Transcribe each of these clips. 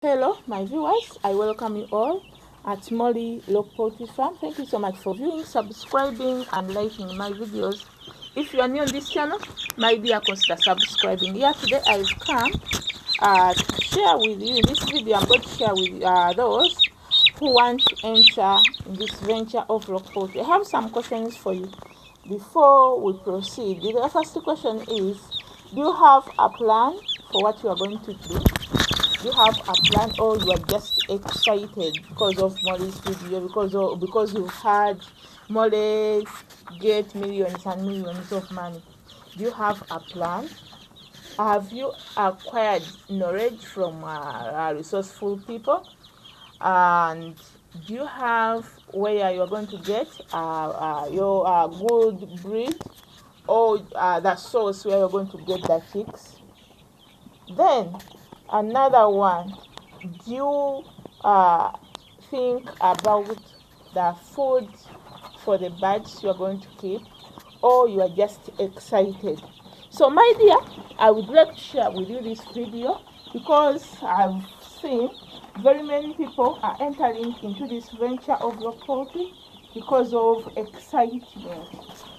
Hello, my viewers. I welcome you all at Molly Local Poultry Farm. Thank you so much for viewing, subscribing, and liking my videos. If you are new on this channel, my dear, consider subscribing. Here today, I've come to share with you. In this video, I'm going to share with those who want to enter in this venture of local poultry. I have some questions for you before we proceed. The first question is: do you have a plan for what you are going to do? You have a plan, or you are just excited because of Molly's video, because you've had Molly get millions and millions of money? Do you have a plan? Have you acquired knowledge from resourceful people? And do you have where you're going to get your good breed, or the source where you're going to get the chicks? Then another one, do you think about the food for the birds you're going to keep, or you are just excited? So my dear, I would like to share with you this video because I've seen very many people are entering into this venture of local poultry because of excitement.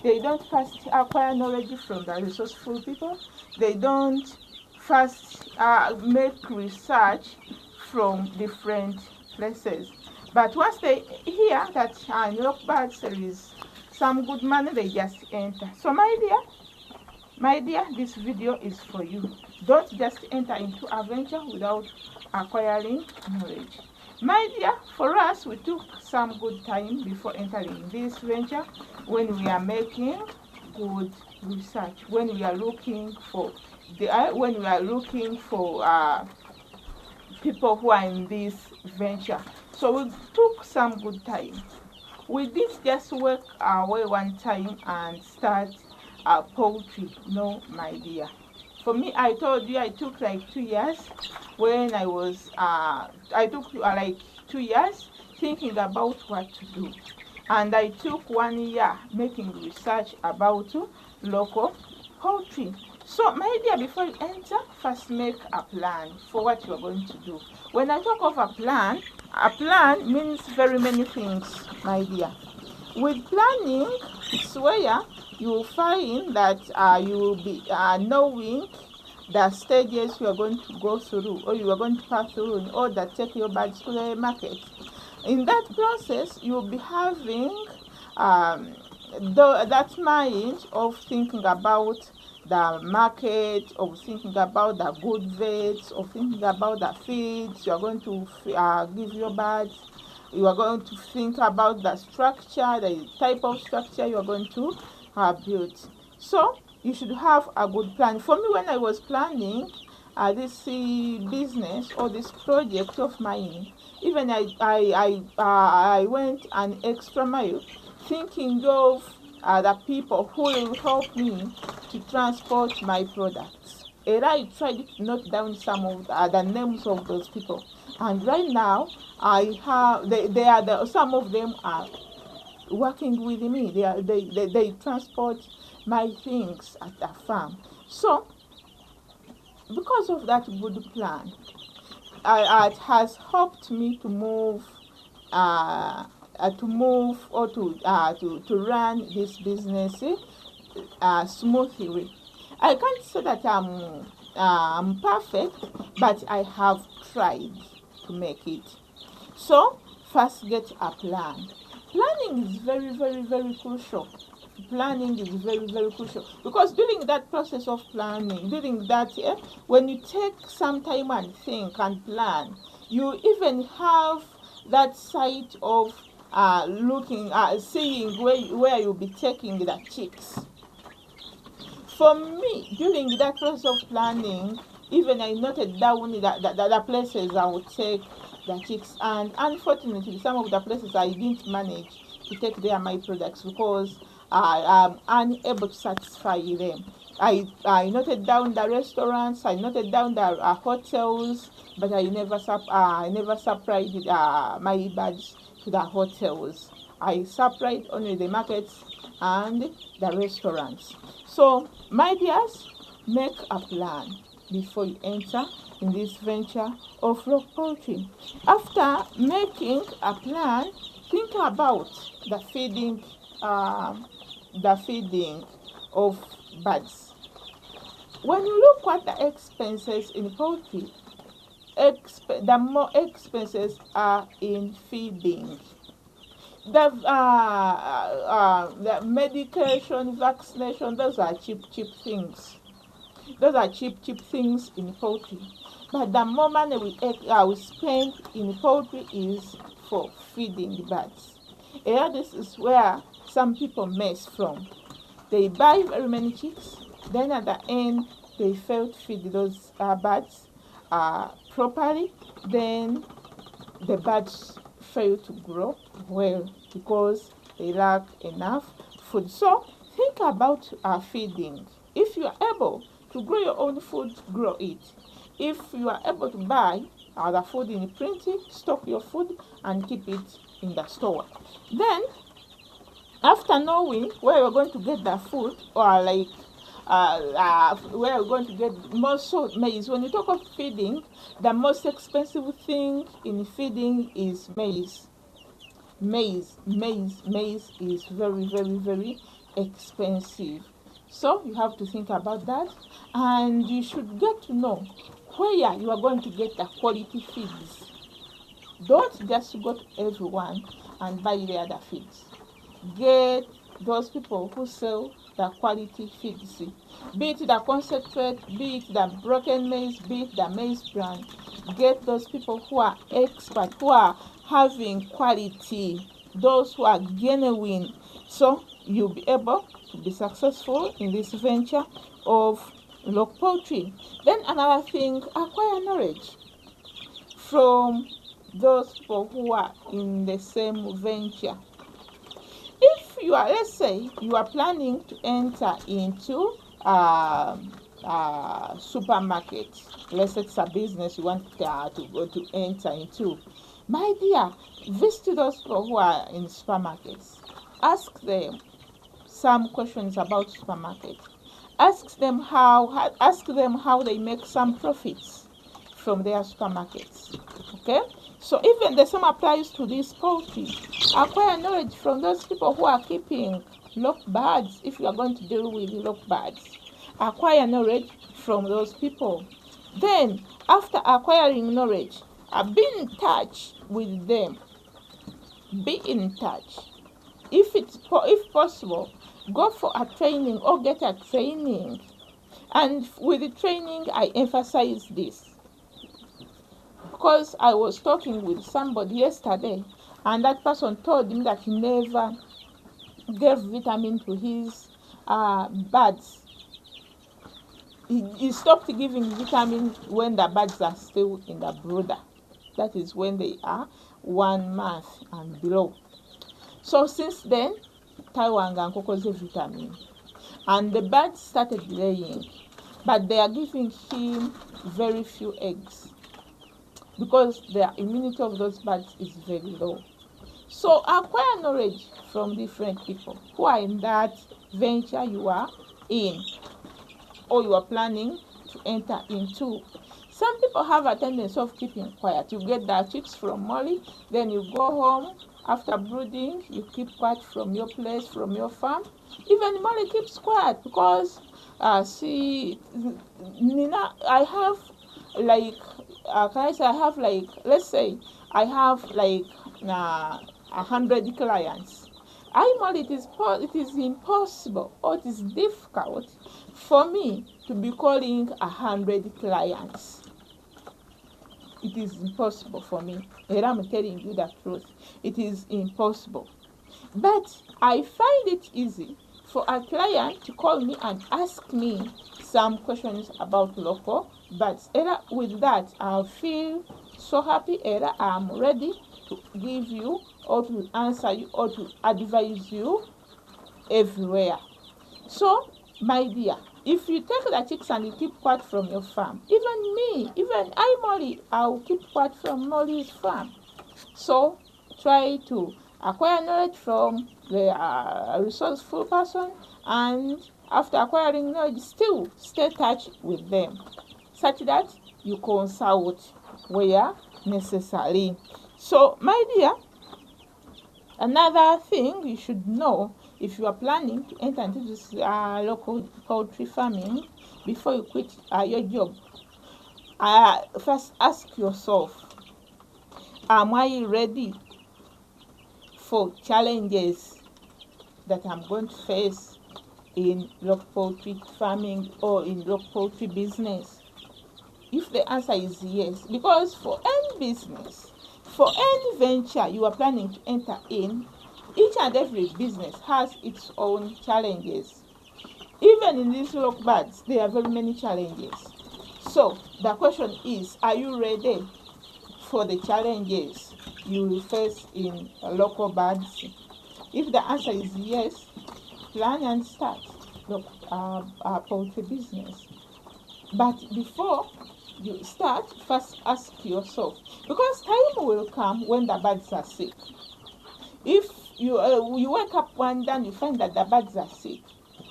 They don't first acquire knowledge from the resourceful people. They don't first make research from different places. But once they hear that in local birds there is some good money, they just enter. So my dear, this video is for you. Don't just enter into a venture without acquiring knowledge. My dear, for us, we took some good time before entering this venture when we are making good research, when we are looking for people who are in this venture. So we took some good time. We didn't just work our way one time and start poultry. No, my dear. For me, I told you I took like 2 years when I took like 2 years thinking about what to do. And I took 1 year making research about local poultry. So my dear, before you enter, first make a plan for what you are going to do. When I talk of a plan means very many things, my dear. With planning, it's where you will find that you will be knowing the stages you are going to go through, or you are going to pass through in order to take your birds to the market. In that process, you will be having that mind of thinking about the market, of thinking about the good vets, of thinking about the feeds you are going to give your birds. You are going to think about the structure, the type of structure you are going to build. So you should have a good plan. For me, when I was planning this business or this project of mine, even I went an extra mile thinking of the people who will help me to transport my products. And I tried to note down some of the names of those people. And right now, I have some of them are working with me. They transport my things at the farm. So because of that good plan, it has helped me to move or to run this business smoothly. I can't say that I'm perfect, but I have tried to make it. So first get a plan. Planning is very, very, very crucial. Planning is very, very crucial, because during that process of planning, when you take some time and think and plan, you even have that sight of seeing where you'll be taking the chicks. For me, during that process of planning, even I noted down the places I would take the chicks, and unfortunately, some of the places I didn't manage to take there my products because I am unable to satisfy them. I noted down the restaurants, I noted down the hotels, but I never supplied my birds to the hotels. I supplied only the markets and the restaurants. So, my dears, make a plan. before you enter in this venture of log poultry. After making a plan, think about the feeding of birds. When you look at the expenses in poultry, the more expenses are in feeding. The medication, vaccination, those are cheap things. Those are cheap things in poultry. But the more money we spend in poultry is for feeding the birds. And this is where some people mess from. They buy very many chicks, then at the end they fail to feed those birds properly. Then the birds fail to grow well because they lack enough food. So think about feeding. If you are able to grow your own food, grow it. If you are able to buy the food in plenty, stock your food and keep it in the store. Then, after knowing where you're going to get the food, or like where you're going to get most maize. When you talk of feeding, the most expensive thing in feeding is maize. Maize is very expensive. So you have to think about that, and you should get to know where you are going to get the quality feeds. Don't just go to everyone and buy the other feeds. Get those people who sell the quality feeds, be it the concentrate, be it the broken maize, be it the maize bran. Get those people who are expert, who are having quality, those who are genuine, so you'll be able to be successful in this venture of log poultry. Then another thing, acquire knowledge from those people who are in the same venture. If you are, let's say, you are planning to enter into supermarket, let's say it's a business you want to enter into, my dear, visit those people who are in supermarkets. Ask them some questions about supermarket. Ask them how they make some profits from their supermarkets. Okay? So even the same applies to this poultry. Acquire knowledge from those people who are keeping log birds. If you are going to deal with log birds, acquire knowledge from those people. Then, after acquiring knowledge, be in touch with them. Be in touch. If possible, go for a training or get a training. And with the training, I emphasize this, because I was talking with somebody yesterday, and that person told him that he never gave vitamin to his birds. He stopped giving vitamin when the birds are still in the brooder. That is when they are 1 month and below. So since then, Taiwan and Coco's vitamin, and the birds started laying, but they are giving him very few eggs, because the immunity of those birds is very low. So acquire knowledge from different people who are in that venture you are in, or you are planning to enter into. Some people have a tendency of keeping quiet. You get the chicks from Molly, then you go home after brooding, you keep quiet from your place, from your farm. Even Molly keeps quiet because Nina, I have like, let's say I have like 100 clients. It is impossible, or it is difficult for me to be calling 100 clients. It is impossible for me, and I'm telling you the truth. It is impossible. But I find it easy for a client to call me and ask me some questions about local birds. With that, I'll feel so happy. I'm ready to give you, or to answer you, or to advise you everywhere. So, my dear, if you take the chicks and you keep quiet from your farm, even Molly, I'll keep quiet from Molly's farm. So, try to acquire knowledge from the resourceful person, and after acquiring knowledge, still stay in touch with them. such that you consult where necessary. So my dear, another thing you should know if you are planning to enter into this local poultry farming, before you quit your job, first ask yourself, am I ready for challenges that I'm going to face in local poultry farming or in local poultry business? If the answer is yes, because for any business, for any venture you are planning to enter in, each and every business has its own challenges. Even in these local birds, there are very many challenges. So the question is, are you ready for the challenges you will face in local birds? If the answer is yes, plan and start poultry business. But before you start, first ask yourself, because time will come when the birds are sick. If you wake up one day and you find that the birds are sick,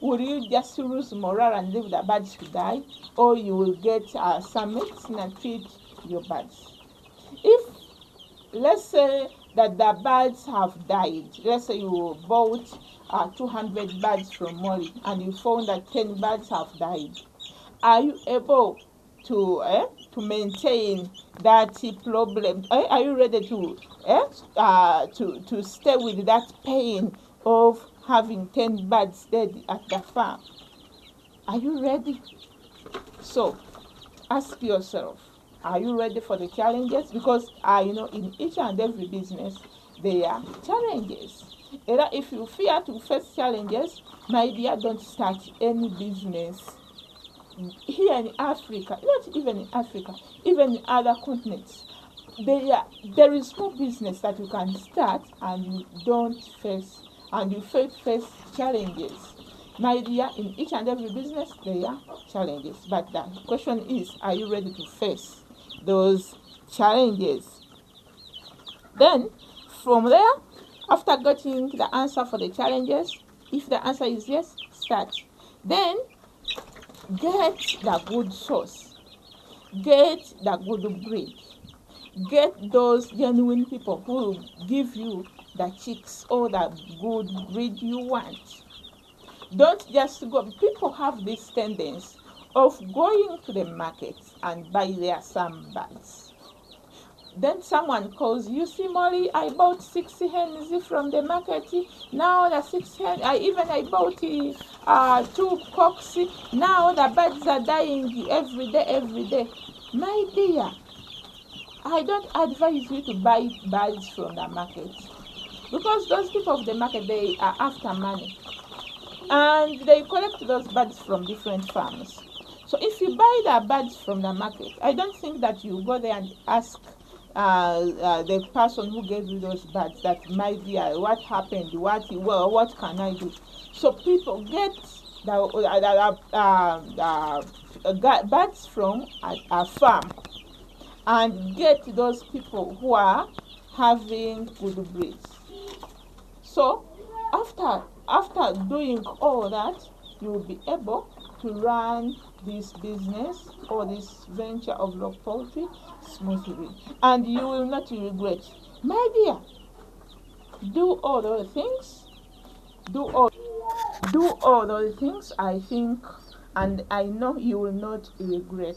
will you just lose morale and leave the birds to die, or you will get some medicine and treat your birds? If, let's say that the birds have died, let's say you bought 200 birds from Molly and you found that 10 birds have died, are you able to maintain that problem? Are you ready to stay with that pain of having 10 birds dead at the farm? Are you ready? So ask yourself, are you ready for the challenges? Because in each and every business there are challenges. If you fear to face challenges, my dear, don't start any business. Here in Africa, not even in Africa, even in other continents, there is no business that you can start and you don't face, and you face challenges. My dear, in each and every business there are challenges, but the question is, are you ready to face those challenges? Then from there, after getting the answer for the challenges, if the answer is yes, start. Then get the good source, get the good breed, get those genuine people who will give you the chicks or the good breed you want. Don't just go. People have this tendency of going to the market and buy their some birds. Then someone calls, you see, Molly, I bought 6 hens from the market. Now the 6 hens, I bought 2 cocks. Now the birds are dying every day. My dear, I don't advise you to buy birds from the market, because those people of the market, they are after money, and they collect those birds from different farms. So if you buy the birds from the market, I don't think that you go there and ask the person who gave you those birds that, my dear, what happened, what can I do? So people get the birds from a farm, and get those people who are having good breeds. So after doing all that, you will be able to run this business or this venture of local poultry smoothly, and you will not regret. My dear, do all those things. Do all those things, I think, and I know you will not regret.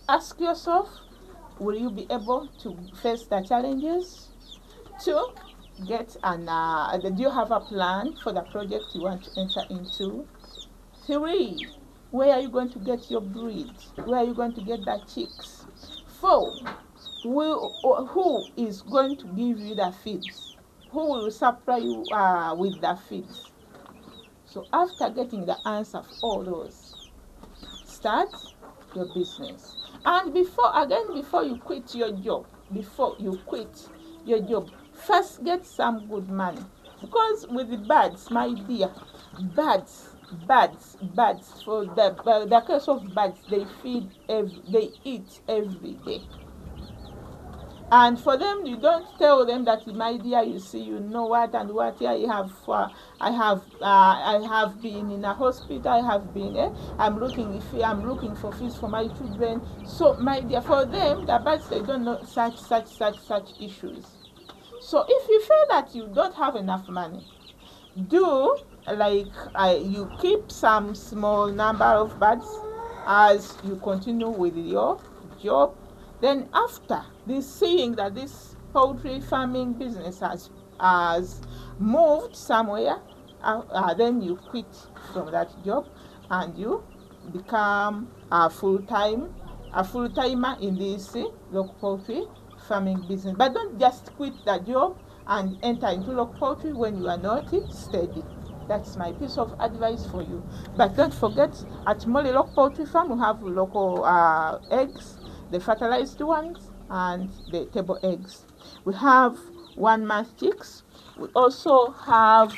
Ask yourself, will you be able to face the challenges? 2, get do you have a plan for the project you want to enter into? 3, where are you going to get your breed? Where are you going to get the chicks? 4, who is going to give you the feeds? Who will supply you with the feeds? So after getting the answer for all those, start your business. And before you quit your job, first get some good money. Because with the birds, my dear, birds, for the case of birds, they eat every day. And for them, you don't tell them that, my dear, you see, you know what and what. Here I have been in a hospital. I have been. I'm looking for fees for my children. So, my dear, for them, the birds, they don't know such issues. So, if you feel that you don't have enough money, do like you keep some small number of birds as you continue with your job. Then after this, seeing that this poultry farming business has moved somewhere, then you quit from that job and you become a full-timer in this local poultry farming business. But don't just quit the job and enter into local poultry when you are not steady. That's my piece of advice for you. But don't forget, at Molly Local Poultry Farm, we have local eggs, the fertilized ones, and the table eggs. We have 1 month chicks. We also have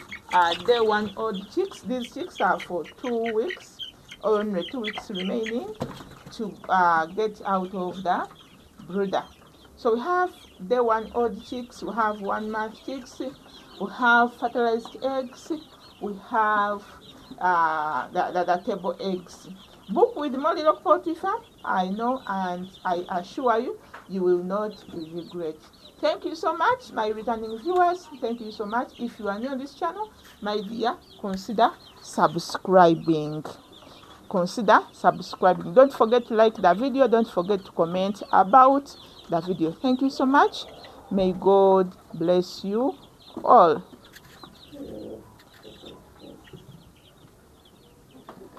day 1 old chicks. These chicks are for 2 weeks, only 2 weeks remaining to get out of the brooder. So we have day 1 old chicks, we have 1 month chicks, we have fertilized eggs, we have the table eggs. Book with Molly Local Poultry Farm. I know and I assure you, you will not regret. Thank you so much, my returning viewers. Thank you so much. If you are new on this channel, my dear, consider subscribing. Don't forget to like the video. Don't forget to comment about the video. Thank you so much. May God bless you all.